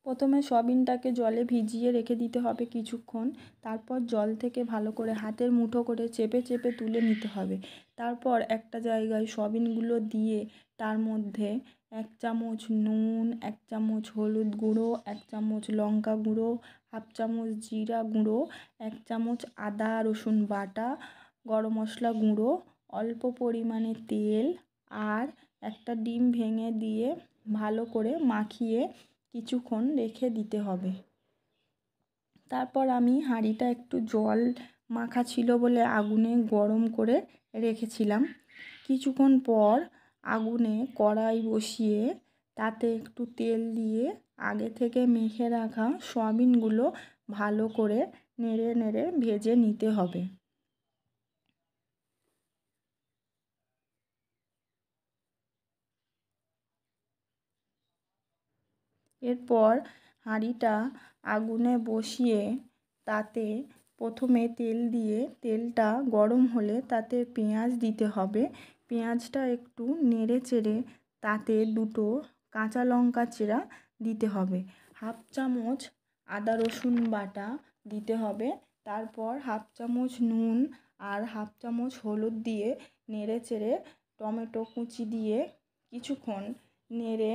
প্রথমে সয়াবিনটাকে জলে ভিজিয়ে রেখে দিতে হবে কিছুক্ষণ। তারপর জল থেকে ভালো করে হাতের মুঠো করে চেপে চেপে তুলে নিতে হবে। তারপর একটা জায়গায় সয়াবিনগুলো দিয়ে তার মধ্যে 1 চামচ নুন, 1 চামচ হলুদ গুঁড়ো, 1 চামচ লঙ্কা গুঁড়ো, 1/2 চামচ জিরা গুঁড়ো, 1 চামচ আদা রসুন বাটা, গরম মশলা গুঁড়ো, অল্প পরিমাণে তেল আর একটা ডিম ভেঙে দিয়ে ভালো করে মাখিয়ে কিছুক্ষণ রেখে দিতে হবে। তারপর আমি হাঁড়িটা একটু জল মাখা ছিল বলে আগুনে গরম করে রেখেছিলাম। কিছুক্ষণ পর আগুনে কড়াই বসিয়ে তাতে একটু তেল দিয়ে আগে থেকে মেখে রাখা সয়াবিনগুলো ভালো করে নেড়ে নেড়ে ভেজে নিতে হবে। এরপর হাঁড়িটা আগুনে বসিয়ে তাতে প্রথমে তেল দিয়ে তেলটা গরম হলে তাতে পেঁয়াজ দিতে হবে। পেঁয়াজটা একটু নেড়ে চেড়ে তাতে 2টো কাঁচা লঙ্কা চেরা দিতে হবে। 1/2 চামচ আদা রসুন বাটা দিতে হবে। তারপর 1/2 চামচ নুন আর 1/2 চামচ হলুদ দিয়ে নেড়ে চেড়ে টমেটো কুচি দিয়ে কিছুক্ষণ নেড়ে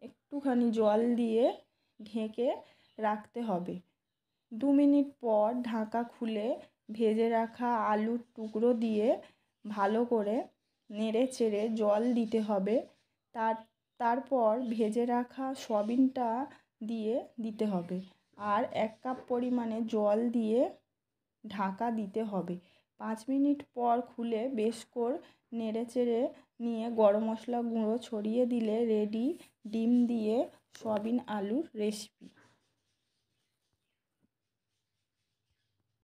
একটুখানি জল দিয়ে ঢেকে রাখতে হবে। 2 মিনিট পর ঢাকা খুলে ভেজে রাখা আলুর টুকরো দিয়ে ভালো করে নেড়ে চেড়ে জল দিতে হবে। তারপর ভেজে রাখা সয়াবিনটা দিয়ে দিতে হবে আর 1 কাপ পরিমাণে জল দিয়ে ঢাকা দিতে হবে। 5 মিনিট পর খুলে বেশ করে নেড়ে চেড়ে নিয়ে গরম মশলা গুঁড়ো ছড়িয়ে দিলে রেডি ডিম দিয়ে সয়াবিন আলুর রেসিপি।